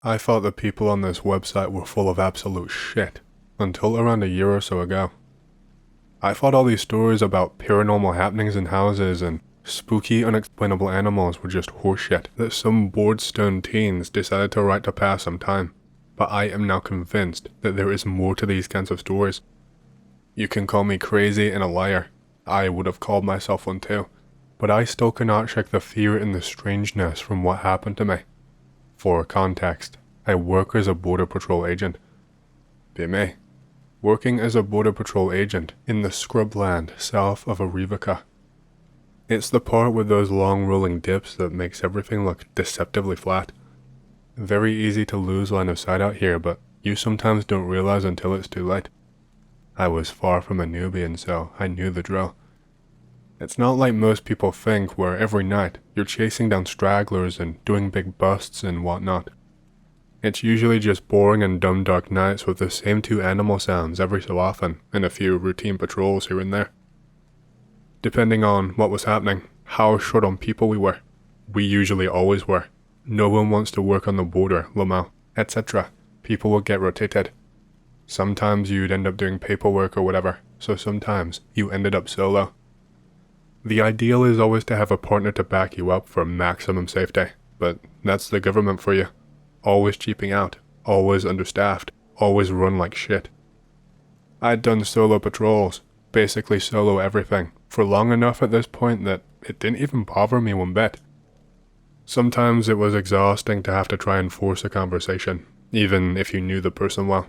I thought the people on this website were full of absolute shit, until around a year or so ago. I thought all these stories about paranormal happenings in houses and spooky unexplainable animals were just horseshit that some bored stone teens decided to write to pass some time, but I am now convinced that there is more to these kinds of stories. You can call me crazy and a liar. I would have called myself one too, but I still cannot shake the fear and the strangeness from what happened to me. For context, I work as a border patrol agent. Be me. Working as a border patrol agent in the scrubland south of Arivaca. It's the part with those long rolling dips that makes everything look deceptively flat. Very easy to lose line of sight out here, but you sometimes don't realize until it's too late. I was far from a newbie, and so I knew the drill. It's not like most people think, where every night you're chasing down stragglers and doing big busts and whatnot. It's usually just boring and dumb dark nights with the same two animal sounds every so often and a few routine patrols here and there. Depending on what was happening, how short on people we were. We usually always were. No one wants to work on the border, Lamau, etc. People would get rotated. Sometimes you'd end up doing paperwork or whatever, so sometimes you ended up solo. The ideal is always to have a partner to back you up for maximum safety, but that's the government for you. Always cheaping out, always understaffed, always run like shit. I'd done solo patrols, basically solo everything, for long enough at this point that it didn't even bother me one bit. Sometimes it was exhausting to have to try and force a conversation, even if you knew the person well.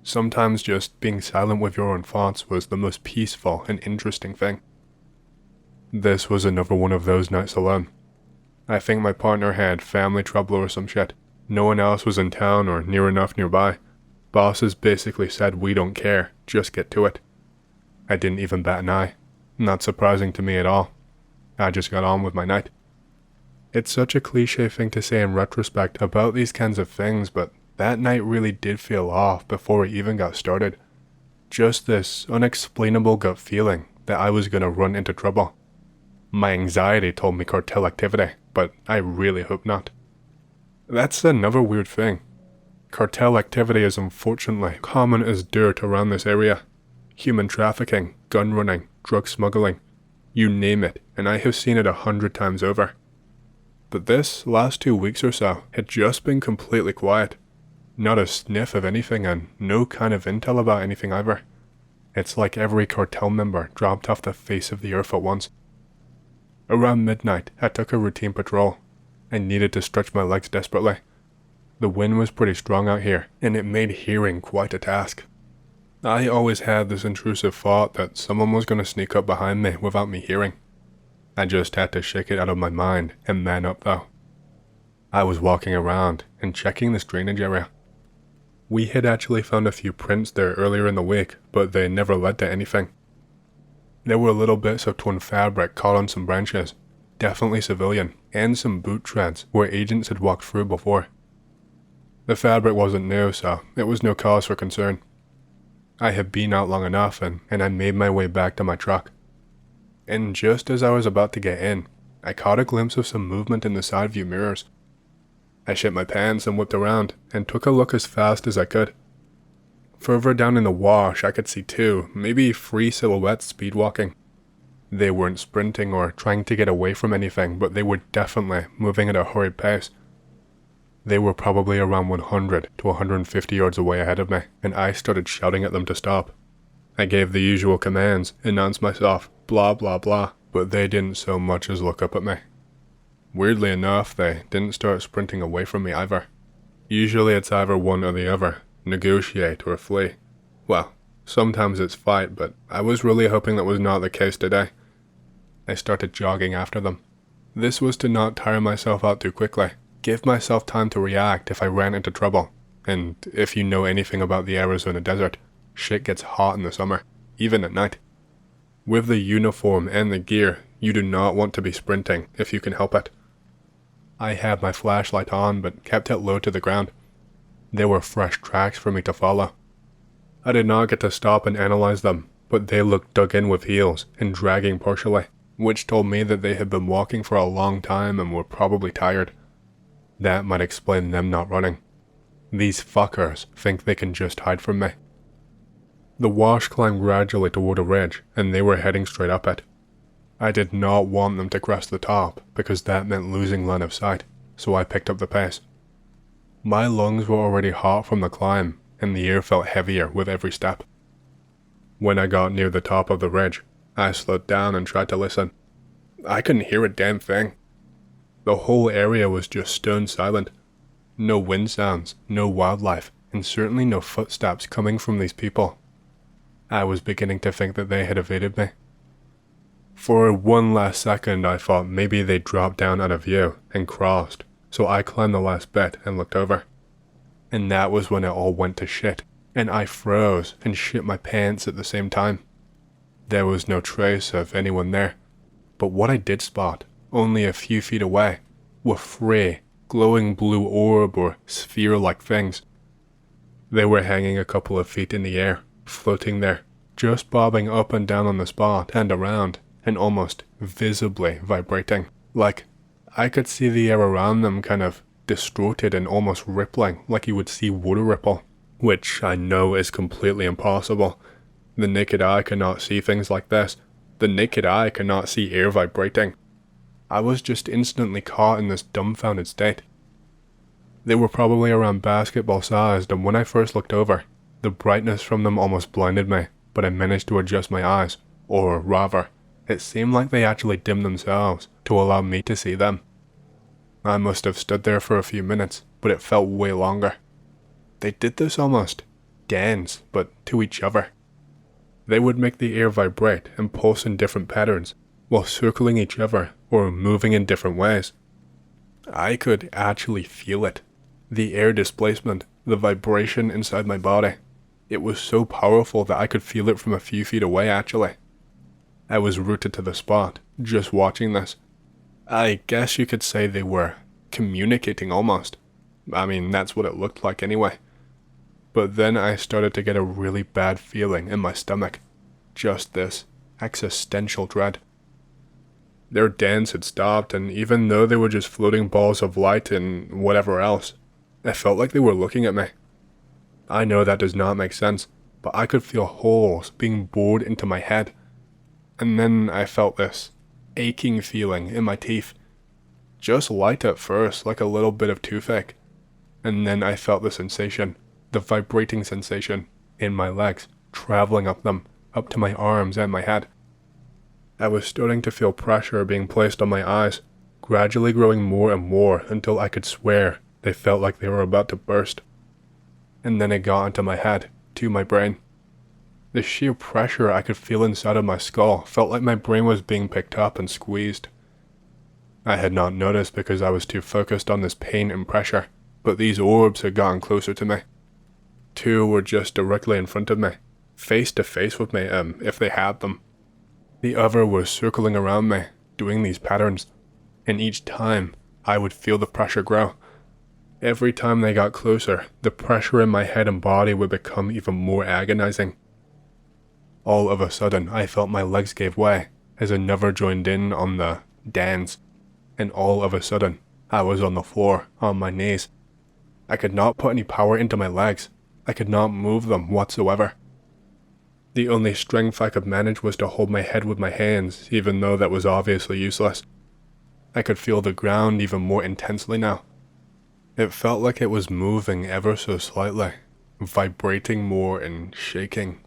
Sometimes just being silent with your own thoughts was the most peaceful and interesting thing. This was another one of those nights alone. I think my partner had family trouble or some shit. No one else was in town or near enough nearby. Bosses basically said, "We don't care, just get to it." I didn't even bat an eye. Not surprising to me at all. I just got on with my night. It's such a cliche thing to say in retrospect about these kinds of things, but that night really did feel off before it even got started. Just this unexplainable gut feeling that I was gonna run into trouble. My anxiety told me cartel activity, but I really hope not. That's another weird thing. Cartel activity is unfortunately common as dirt around this area. Human trafficking, gun running, drug smuggling, you name it, and I have seen it 100 times over. But this last 2 weeks or so had just been completely quiet. Not a sniff of anything and no kind of intel about anything either. It's like every cartel member dropped off the face of the earth at once. Around midnight, I took a routine patrol. I needed to stretch my legs desperately. The wind was pretty strong out here, and it made hearing quite a task. I always had this intrusive thought that someone was going to sneak up behind me without me hearing. I just had to shake it out of my mind and man up though. I was walking around and checking this drainage area. We had actually found a few prints there earlier in the week, but they never led to anything. There were little bits of torn fabric caught on some branches, definitely civilian, and some boot treads where agents had walked through before. The fabric wasn't new, so it was no cause for concern. I had been out long enough and I made my way back to my truck. And just as I was about to get in, I caught a glimpse of some movement in the side view mirrors. I shit my pants and whipped around and took a look as fast as I could. Further down in the wash, I could see 2, maybe 3 silhouettes speed walking. They weren't sprinting or trying to get away from anything, but they were definitely moving at a hurried pace. They were probably around 100 to 150 yards away ahead of me, and I started shouting at them to stop. I gave the usual commands, announced myself, blah blah blah, but they didn't so much as look up at me. Weirdly enough, they didn't start sprinting away from me either. Usually it's either one or the other, negotiate or flee. Well, sometimes it's fight, but I was really hoping that was not the case today. I started jogging after them. This was to not tire myself out too quickly, give myself time to react if I ran into trouble, and if you know anything about the Arizona desert, shit gets hot in the summer, even at night. With the uniform and the gear, you do not want to be sprinting if you can help it. I had my flashlight on but kept it low to the ground. There were fresh tracks for me to follow. I did not get to stop and analyze them, but they looked dug in with heels and dragging partially, which told me that they had been walking for a long time and were probably tired. That might explain them not running, These fuckers think they can just hide from me. The wash climbed gradually toward a ridge, and they were heading straight up it. I did not want them to crest the top, because that meant losing line of sight, so I picked up the pace. My lungs were already hot from the climb, and the air felt heavier with every step. When I got near the top of the ridge, I slowed down and tried to listen. I couldn't hear a damn thing. The whole area was just stone silent. No wind sounds, no wildlife, and certainly no footsteps coming from these people. I was beginning to think that they had evaded me. For one last second I thought maybe they'd dropped down out of view and crossed, so I climbed the last bit and looked over. And that was when it all went to shit, and I froze and shit my pants at the same time. There was no trace of anyone there, but what I did spot, only a few feet away, were three glowing blue orb or sphere-like things. They were hanging a couple of feet in the air, floating there, just bobbing up and down on the spot and around, and almost visibly vibrating. Like, I could see the air around them kind of distorted and almost rippling like you would see water ripple, which I know is completely impossible. The naked eye cannot see things like this. The naked eye cannot see air vibrating. I was just instantly caught in this dumbfounded state. They were probably around basketball sized, and when I first looked over, the brightness from them almost blinded me, but I managed to adjust my eyes, or rather, it seemed like they actually dimmed themselves to allow me to see them. I must have stood there for a few minutes, but it felt way longer. They did this almost dance, but to each other. They would make the air vibrate and pulse in different patterns, while circling each other or moving in different ways. I could actually feel it. The air displacement, the vibration inside my body. It was so powerful that I could feel it from a few feet away actually. I was rooted to the spot, just watching this. I guess you could say they were communicating almost. I mean, that's what it looked like anyway. But then I started to get a really bad feeling in my stomach. Just this existential dread. Their dance had stopped, and even though they were just floating balls of light and whatever else, it felt like they were looking at me. I know that does not make sense, but I could feel holes being bored into my head. And then I felt this aching feeling in my teeth. Just light at first, like a little bit of toothache. And then I felt the sensation, the vibrating sensation, in my legs, traveling up them, up to my arms and my head. I was starting to feel pressure being placed on my eyes, gradually growing more and more until I could swear they felt like they were about to burst. And then it got into my head, to my brain. The sheer pressure I could feel inside of my skull felt like my brain was being picked up and squeezed. I had not noticed because I was too focused on this pain and pressure, but these orbs had gotten closer to me. Two were just directly in front of me, face to face with me, if they had them. The other was circling around me, doing these patterns, and each time I would feel the pressure grow. Every time they got closer, the pressure in my head and body would become even more agonizing. All of a sudden, I felt my legs gave way as another joined in on the dance, and all of a sudden, I was on the floor, on my knees. I could not put any power into my legs. I could not move them whatsoever. The only strength I could manage was to hold my head with my hands, even though that was obviously useless. I could feel the ground even more intensely now. It felt like it was moving ever so slightly, vibrating more and shaking.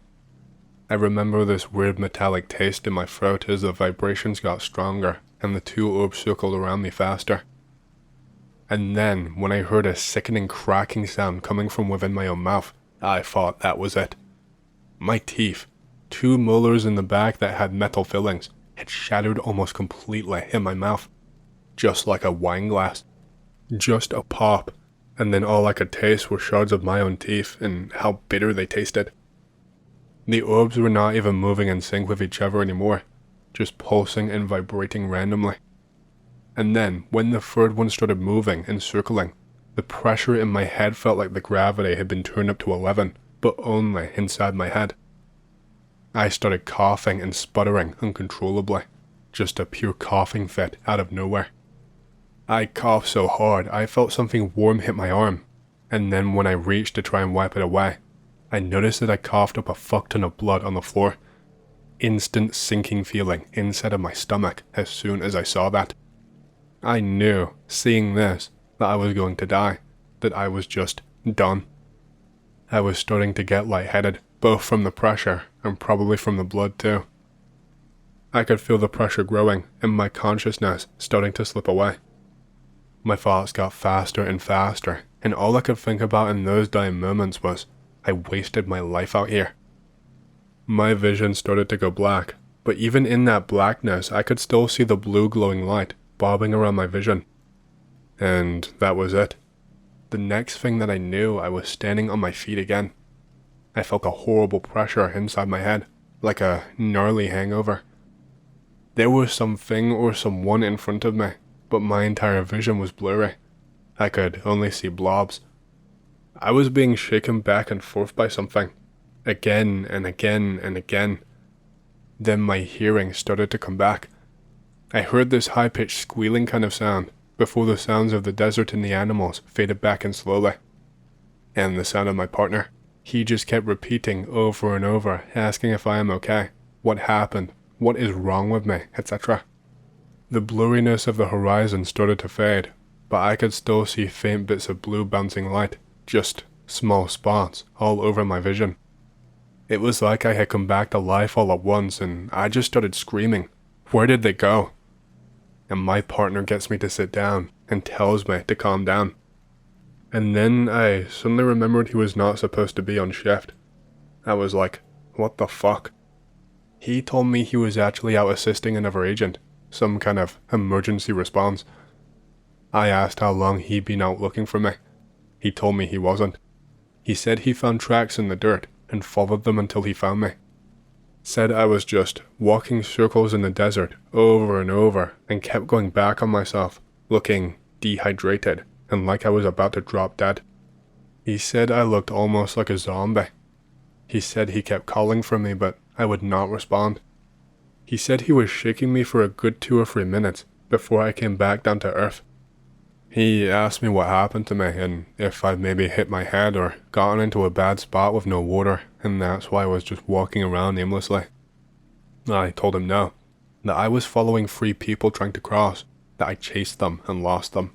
I remember this weird metallic taste in my throat as the vibrations got stronger and the two orbs circled around me faster. And then, when I heard a sickening cracking sound coming from within my own mouth, I thought that was it. My teeth, two molars in the back that had metal fillings, had shattered almost completely in my mouth, just like a wine glass. Just a pop, and then all I could taste were shards of my own teeth and how bitter they tasted. The orbs were not even moving in sync with each other anymore, just pulsing and vibrating randomly. And then, when the third one started moving and circling, the pressure in my head felt like the gravity had been turned up to 11, but only inside my head. I started coughing and sputtering uncontrollably, just a pure coughing fit out of nowhere. I coughed so hard I felt something warm hit my arm, And then when I reached to try and wipe it away, I noticed that I coughed up a fuck ton of blood on the floor. Instant sinking feeling inside of my stomach as soon as I saw that. I knew, seeing this, that I was going to die, that I was just done. I was starting to get lightheaded, both from the pressure and probably from the blood too. I could feel the pressure growing and my consciousness starting to slip away. My thoughts got faster and faster, and all I could think about in those dying moments was, I wasted my life out here. My vision started to go black, but even in that blackness I could still see the blue glowing light bobbing around my vision. And that was it. The next thing that I knew, I was standing on my feet again. I felt a horrible pressure inside my head, like a gnarly hangover. There was something or someone in front of me, but my entire vision was blurry. I could only see blobs. I was being shaken back and forth by something, again and again and again. Then my hearing started to come back. I heard this high-pitched squealing kind of sound, before the sounds of the desert and the animals faded back in slowly. And the sound of my partner. He just kept repeating over and over, asking if I am okay, what happened, what is wrong with me, etc. The blurriness of the horizon started to fade, but I could still see faint bits of blue bouncing light, just small spots all over my vision. It was like I had come back to life all at once, and I just started screaming. Where did they go? And my partner gets me to sit down and tells me to calm down. And then I suddenly remembered he was not supposed to be on shift. I was like, what the fuck? He told me he was actually out assisting another agent, some kind of emergency response. I asked how long he'd been out looking for me. He told me he wasn't. He said he found tracks in the dirt and followed them until he found me. Said I was just walking circles in the desert over and over and kept going back on myself, looking dehydrated and like I was about to drop dead. He said I looked almost like a zombie. He said he kept calling for me, but I would not respond. He said he was shaking me for a good 2 or 3 minutes before I came back down to earth. He asked me what happened to me and if I'd maybe hit my head or gotten into a bad spot with no water, and that's why I was just walking around aimlessly. I told him no, that I was following 3 people trying to cross, that I chased them and lost them.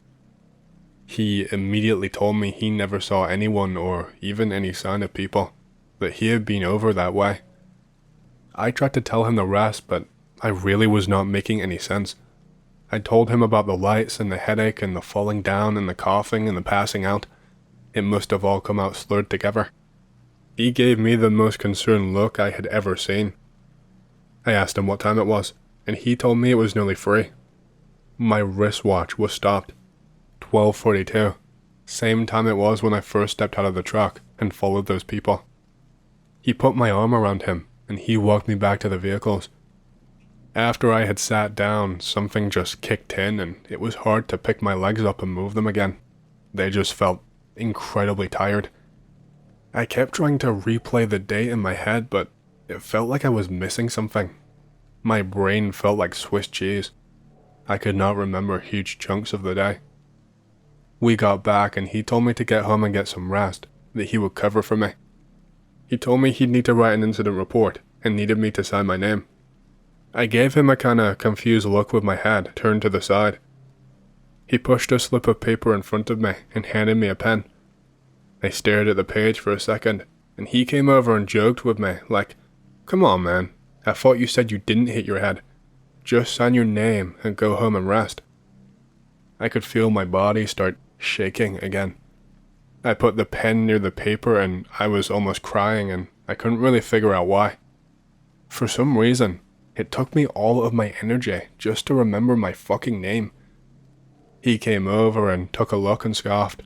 He immediately told me he never saw anyone or even any sign of people, that he had been over that way. I tried to tell him the rest, but I really was not making any sense. I told him about the lights and the headache and the falling down and the coughing and the passing out. It must have all come out slurred together. He gave me the most concerned look I had ever seen. I asked him what time it was, and he told me it was nearly 3. My wristwatch was stopped. 12:42. Same time it was when I first stepped out of the truck and followed those people. He put my arm around him, and he walked me back to the vehicles. After I had sat down, something just kicked in, and it was hard to pick my legs up and move them again. They just felt incredibly tired. I kept trying to replay the day in my head, but it felt like I was missing something. My brain felt like Swiss cheese. I could not remember huge chunks of the day. We got back and he told me to get home and get some rest, that he would cover for me. He told me he'd need to write an incident report and needed me to sign my name. I gave him a kinda confused look with my head turned to the side. He pushed a slip of paper in front of me and handed me a pen. I stared at the page for a second, and he came over and joked with me like, "Come on, man, I thought you said you didn't hit your head. Just sign your name and go home and rest." I could feel my body start shaking again. I put the pen near the paper and I was almost crying, and I couldn't really figure out why. For some reason, it took me all of my energy just to remember my fucking name. He came over and took a look and scoffed.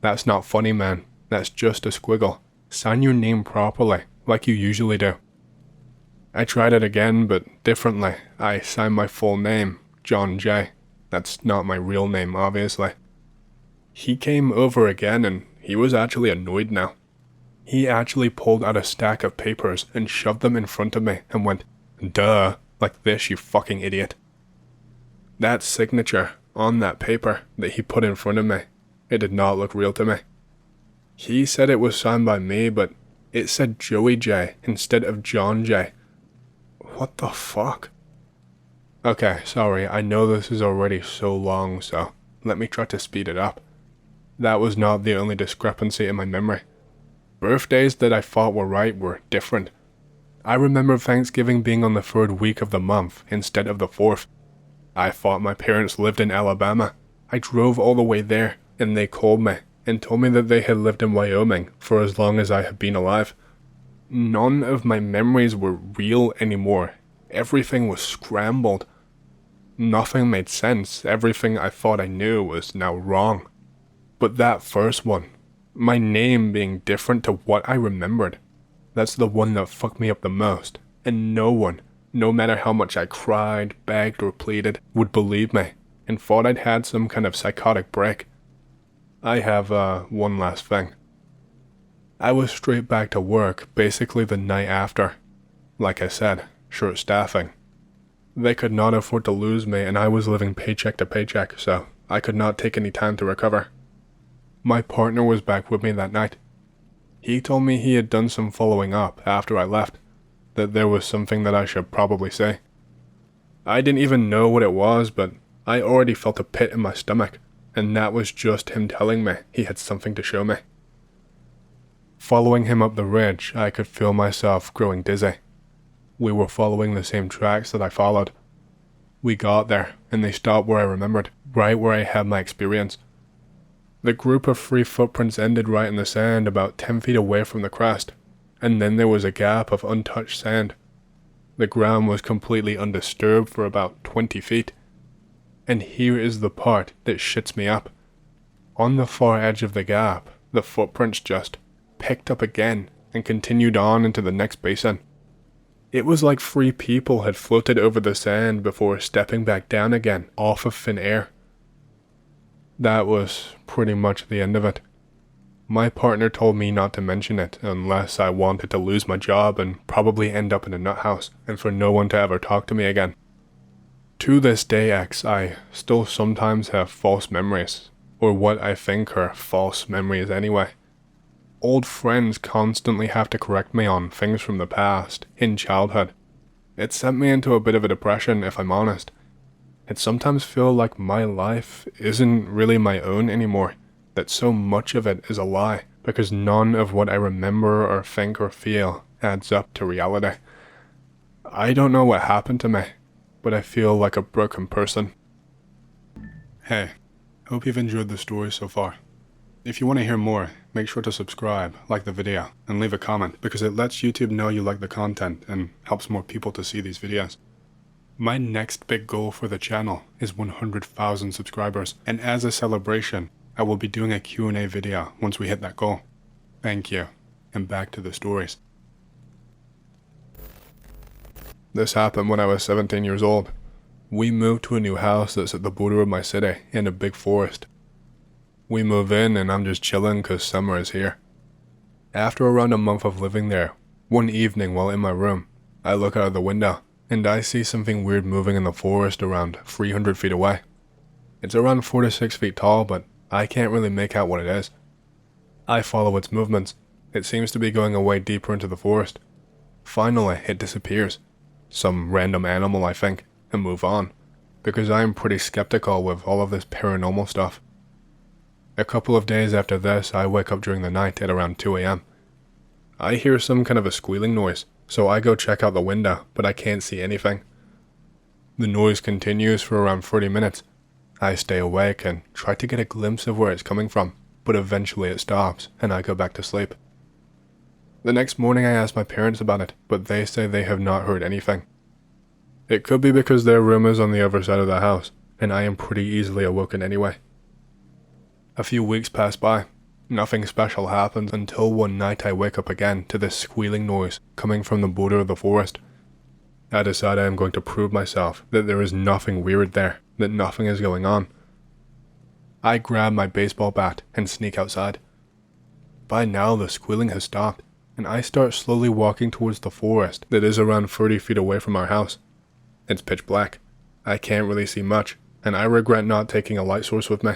"That's not funny, man. That's just a squiggle. Sign your name properly, like you usually do." I tried it again, but differently. I signed my full name, John J. That's not my real name, obviously. He came over again, and he was actually annoyed now. He actually pulled out a stack of papers and shoved them in front of me and went, "Duh, like this, you fucking idiot." That signature on that paper that he put in front of me, it did not look real to me. He said it was signed by me, but it said Joey J instead of John J. What the fuck? Okay, sorry, I know this is already so long, so let me try to speed it up. That was not the only discrepancy in my memory. Birthdays that I thought were right were different. I remember Thanksgiving being on the 3rd week of the month instead of the 4th. I thought my parents lived in Alabama. I drove all the way there, and they called me and told me that they had lived in Wyoming for as long as I had been alive. None of my memories were real anymore. Everything was scrambled. Nothing made sense. Everything I thought I knew was now wrong. But that first one, my name being different to what I remembered, that's the one that fucked me up the most. And no one, no matter how much I cried, begged, or pleaded, would believe me and thought I'd had some kind of psychotic break. I have, one last thing. I was straight back to work basically the night after. Like I said, short staffing. They could not afford to lose me, and I was living paycheck to paycheck, so I could not take any time to recover. My partner was back with me that night. He told me he had done some following up after I left, that there was something that I should probably say. I didn't even know what it was, but I already felt a pit in my stomach, and that was just him telling me he had something to show me. Following him up the ridge, I could feel myself growing dizzy. We were following the same tracks that I followed. We got there, and they stopped where I remembered, right where I had my experience. The group of 3 footprints ended right in the sand about 10 feet away from the crest, and then there was a gap of untouched sand. The ground was completely undisturbed for about 20 feet. And here is the part that shits me up. On the far edge of the gap, the footprints just picked up again and continued on into the next basin. It was like 3 people had floated over the sand before stepping back down again off of thin air. That was pretty much the end of it. My partner told me not to mention it unless I wanted to lose my job and probably end up in a nut house and for no one to ever talk to me again. To this day, I still sometimes have false memories, or what I think are false memories anyway. Old friends constantly have to correct me on things from the past, in childhood. It sent me into a bit of a depression, if I'm honest. It sometimes feels like my life isn't really my own anymore, that so much of it is a lie, because none of what I remember or think or feel adds up to reality. I don't know what happened to me, but I feel like a broken person. Hey, hope you've enjoyed the story so far. If you want to hear more, make sure to subscribe, like the video, and leave a comment because it lets YouTube know you like the content and helps more people to see these videos. My next big goal for the channel is 100,000 subscribers, and as a celebration, I will be doing a Q&A video once we hit that goal. Thank you, and back to the stories. This happened when I was 17 years old. We moved to a new house that's at the border of my city in a big forest. We move in and I'm just chilling cause summer is here. After around a month of living there, one evening while in my room, I look out of the window and I see something weird moving in the forest around 300 feet away. It's around 4 to 6 feet tall, but I can't really make out what it is. I follow its movements. It seems to be going away deeper into the forest. Finally, it disappears. Some random animal, I think, and move on, because I am pretty skeptical with all of this paranormal stuff. A couple of days after this, I wake up during the night at around 2 a.m. I hear some kind of a squealing noise, so I go check out the window, but I can't see anything. The noise continues for around 30 minutes. I stay awake and try to get a glimpse of where it's coming from, but eventually it stops, and I go back to sleep. The next morning I ask my parents about it, but they say they have not heard anything. It could be because their room is on the other side of the house, and I am pretty easily awoken anyway. A few weeks pass by. Nothing special happens until one night I wake up again to this squealing noise coming from the border of the forest. I decide I am going to prove myself that there is nothing weird there, that nothing is going on. I grab my baseball bat and sneak outside. By now the squealing has stopped, and I start slowly walking towards the forest that is around 30 feet away from our house. It's pitch black. I can't really see much, and I regret not taking a light source with me.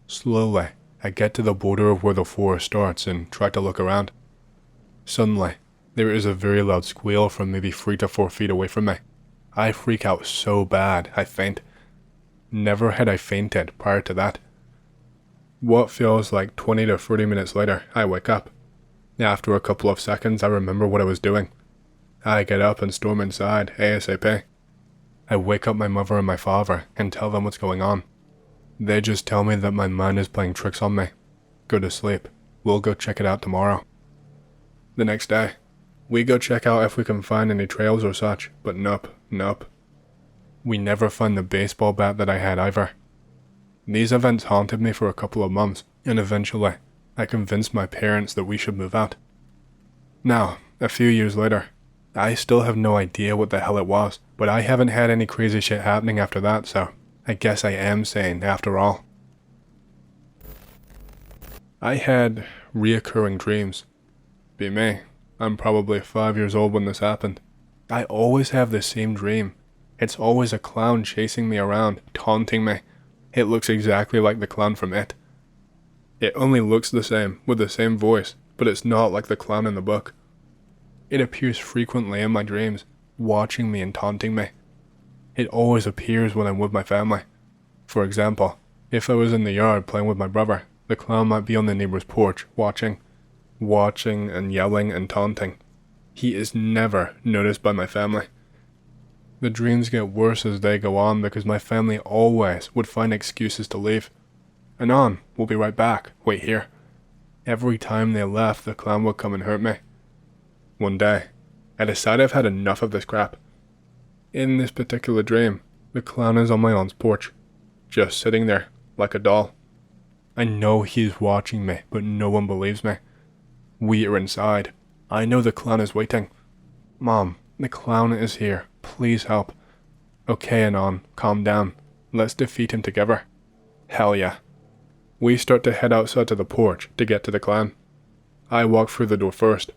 Slowly, I get to the border of where the forest starts and try to look around. Suddenly, there is a very loud squeal from maybe 3 to 4 feet away from me. I freak out so bad, I faint. Never had I fainted prior to that. What feels like 20 to 30 minutes later, I wake up. After a couple of seconds, I remember what I was doing. I get up and storm inside, ASAP. I wake up my mother and my father and tell them what's going on. They just tell me that my mind is playing tricks on me. Go to sleep. We'll go check it out tomorrow. The next day, we go check out if we can find any trails or such, but nope. We never find the baseball bat that I had either. These events haunted me for a couple of months, and eventually, I convinced my parents that we should move out. Now, a few years later, I still have no idea what the hell it was, but I haven't had any crazy shit happening after that, so I guess I am sane after all. I had reoccurring dreams. Be me, I'm probably 5 years old when this happened. I always have the same dream. It's always a clown chasing me around, taunting me. It looks exactly like the clown from It. It only looks the same, with the same voice, but it's not like the clown in the book. It appears frequently in my dreams, watching me and taunting me. It always appears when I'm with my family. For example, if I was in the yard playing with my brother, the clown might be on the neighbor's porch, watching and yelling and taunting. He is never noticed by my family. The dreams get worse as they go on because my family always would find excuses to leave. Anon, we'll be right back, wait here. Every time they left, the clown would come and hurt me. One day, I decide I've had enough of this crap. In this particular dream, the clown is on my aunt's porch, just sitting there, like a doll. I know he's watching me, but no one believes me. We are inside. I know the clown is waiting. Mom, the clown is here. Please help. Okay, Anon, calm down. Let's defeat him together. Hell yeah. We start to head outside to the porch to get to the clown. I walk through the door first.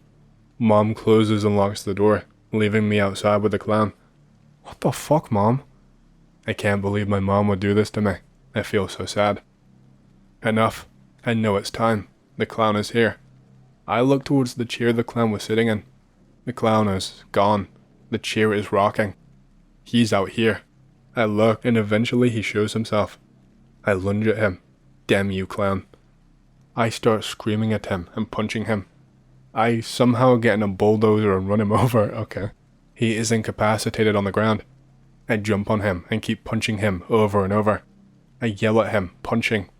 Mom closes and locks the door, leaving me outside with the clown. What the fuck, Mom? I can't believe my mom would do this to me. I feel so sad. Enough. I know it's time. The clown is here. I look towards the chair the clown was sitting in. The clown is gone. The chair is rocking. He's out here. I look and eventually he shows himself. I lunge at him. Damn you, clown. I start screaming at him and punching him. I somehow get in a bulldozer and run him over. Okay. He is incapacitated on the ground. I jump on him and keep punching him over and over. I yell at him, punching.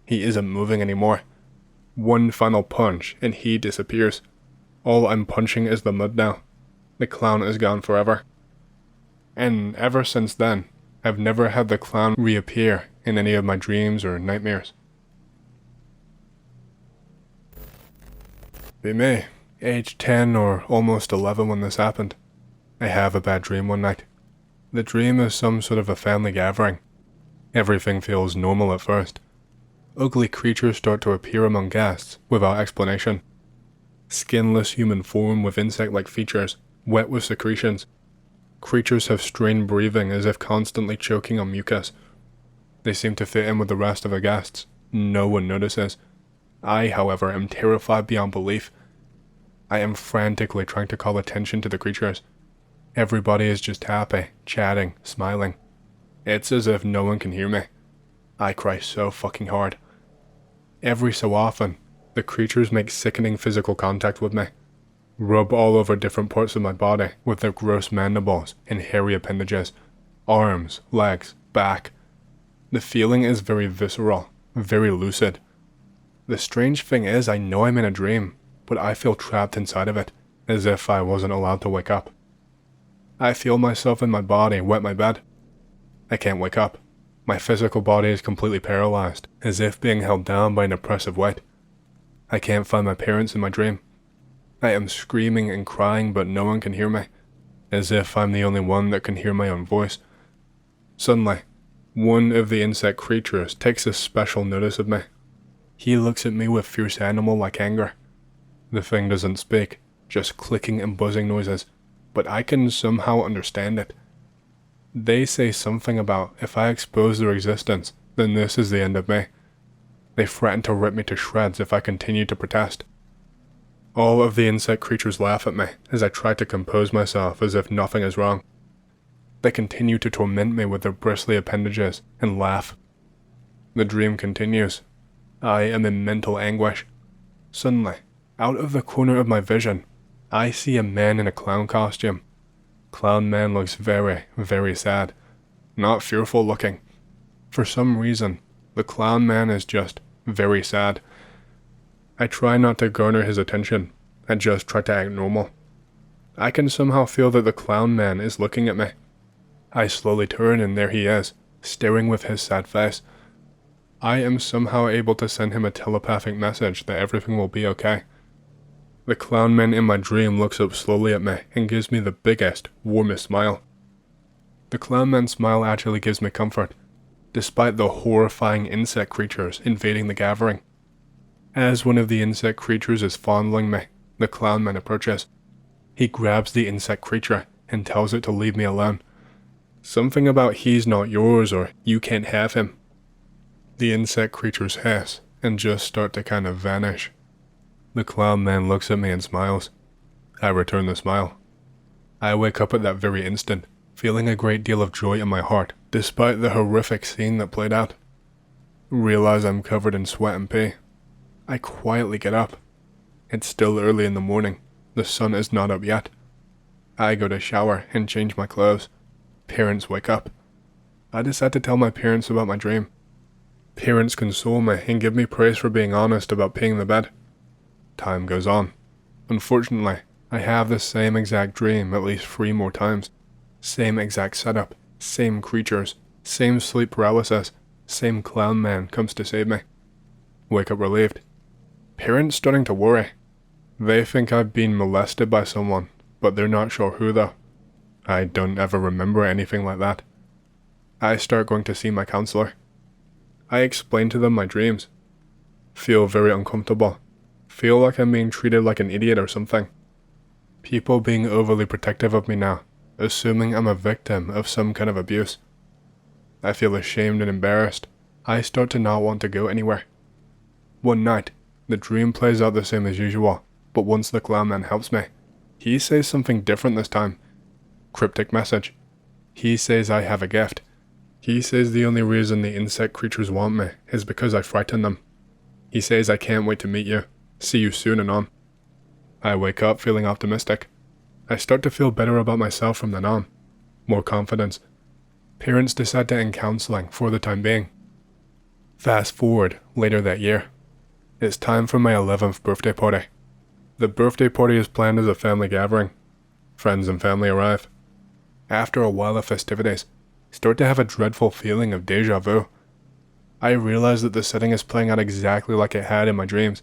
He isn't moving anymore. One final punch and he disappears. All I'm punching is the mud now. The clown is gone forever. And ever since then, I've never had the clown reappear in any of my dreams or nightmares. Be me, age 10 or almost 11 when this happened. I have a bad dream one night. The dream is some sort of a family gathering. Everything feels normal at first. Ugly creatures start to appear among guests without explanation. Skinless human form with insect-like features, wet with secretions. Creatures have strained breathing as if constantly choking on mucus. They seem to fit in with the rest of the guests. No one notices. I, however, am terrified beyond belief. I am frantically trying to call attention to the creatures. Everybody is just happy, chatting, smiling. It's as if no one can hear me. I cry so fucking hard. Every so often, the creatures make sickening physical contact with me. Rub all over different parts of my body with their gross mandibles and hairy appendages. Arms, legs, back. The feeling is very visceral, very lucid. The strange thing is I know I'm in a dream, but I feel trapped inside of it, as if I wasn't allowed to wake up. I feel myself in my body wet my bed. I can't wake up. My physical body is completely paralyzed, as if being held down by an oppressive weight. I can't find my parents in my dream. I am screaming and crying, but no one can hear me, as if I'm the only one that can hear my own voice. Suddenly, one of the insect creatures takes a special notice of me. He looks at me with fierce animal-like anger. The thing doesn't speak, just clicking and buzzing noises, but I can somehow understand it. They say something about if I expose their existence, then this is the end of me. They threaten to rip me to shreds if I continue to protest. All of the insect creatures laugh at me as I try to compose myself as if nothing is wrong. They continue to torment me with their bristly appendages and laugh. The dream continues. I am in mental anguish. Suddenly, out of the corner of my vision, I see a man in a clown costume. Clown man looks very, very sad. Not fearful looking. For some reason, the clown man is just very sad. I try not to garner his attention. I just try to act normal. I can somehow feel that the clown man is looking at me. I slowly turn and there he is, staring with his sad face. I am somehow able to send him a telepathic message that everything will be okay. The clown man in my dream looks up slowly at me and gives me the biggest, warmest smile. The clown man's smile actually gives me comfort, despite the horrifying insect creatures invading the gathering. As one of the insect creatures is fondling me, the clown man approaches. He grabs the insect creature and tells it to leave me alone. Something about he's not yours or you can't have him. The insect creatures hiss and just start to kind of vanish. The clown man looks at me and smiles. I return the smile. I wake up at that very instant, feeling a great deal of joy in my heart, despite the horrific scene that played out. Realize I'm covered in sweat and pee. I quietly get up. It's still early in the morning. The sun is not up yet. I go to shower and change my clothes. Parents wake up. I decide to tell my parents about my dream. Parents console me and give me praise for being honest about peeing the bed. Time goes on. Unfortunately, I have the same exact dream at least 3 more times. Same exact setup, same creatures, same sleep paralysis, same clown man comes to save me. Wake up relieved. Parents starting to worry. They think I've been molested by someone, but they're not sure who though. I don't ever remember anything like that. I start going to see my counselor. I explain to them my dreams. Feel very uncomfortable. Feel like I'm being treated like an idiot or something. People being overly protective of me now, assuming I'm a victim of some kind of abuse. I feel ashamed and embarrassed. I start to not want to go anywhere. One night, the dream plays out the same as usual, but once the clown man helps me, he says something different this time. Cryptic message. He says I have a gift. He says the only reason the insect creatures want me is because I frighten them. He says I can't wait to meet you. See you soon and on. I wake up feeling optimistic. I start to feel better about myself from then on. More confidence. Parents decide to end counseling for the time being. Fast forward later that year. It's time for my 11th birthday party. The birthday party is planned as a family gathering. Friends and family arrive. After a while of festivities, I start to have a dreadful feeling of deja vu. I realize that the setting is playing out exactly like it had in my dreams.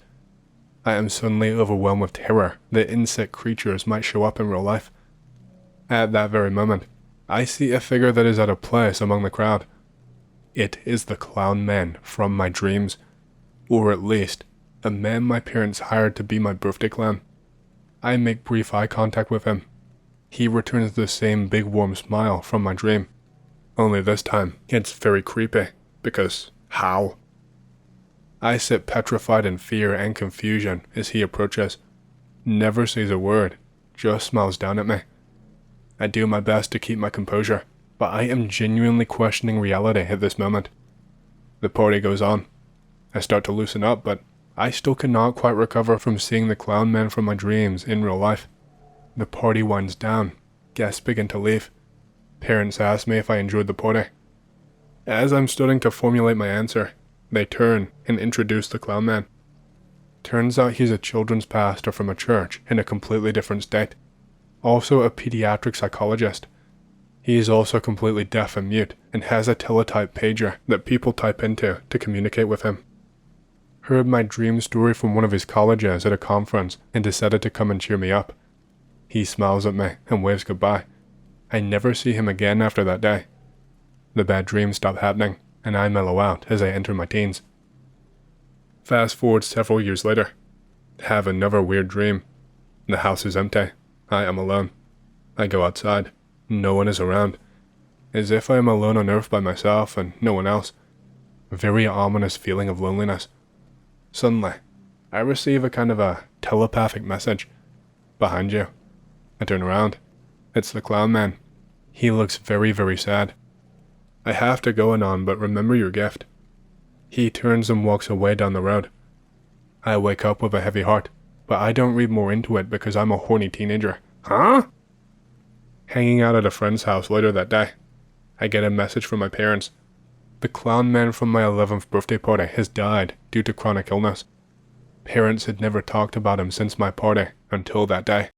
I am suddenly overwhelmed with terror that insect creatures might show up in real life. At that very moment, I see a figure that is out of place among the crowd. It is the clown man from my dreams, or at least, a man my parents hired to be my birthday clown. I make brief eye contact with him. He returns the same big warm smile from my dream. Only this time, it's very creepy, because how? I sit petrified in fear and confusion as he approaches. Never says a word, just smiles down at me. I do my best to keep my composure, but I am genuinely questioning reality at this moment. The party goes on. I start to loosen up, but I still cannot quite recover from seeing the clown man from my dreams in real life. The party winds down. Guests begin to leave. Parents ask me if I enjoyed the party. As I'm starting to formulate my answer, they turn and introduce the clown man. Turns out he's a children's pastor from a church in a completely different state. Also a pediatric psychologist. He is also completely deaf and mute and has a teletype pager that people type into to communicate with him. Heard my dream story from one of his colleges at a conference and decided to come and cheer me up. He smiles at me and waves goodbye. I never see him again after that day. The bad dreams stop happening, and I mellow out as I enter my teens. Fast forward several years later. Have another weird dream. The house is empty. I am alone. I go outside. No one is around. As if I am alone on earth by myself and no one else. A very ominous feeling of loneliness. Suddenly, I receive a kind of a telepathic message. Behind you. I turn around. It's the clown man. He looks very, very sad. I have to go on, but remember your gift. He turns and walks away down the road. I wake up with a heavy heart, but I don't read more into it because I'm a horny teenager. Huh? Hanging out at a friend's house later that day, I get a message from my parents. The clown man from my 11th birthday party has died due to chronic illness. Parents had never talked about him since my party until that day.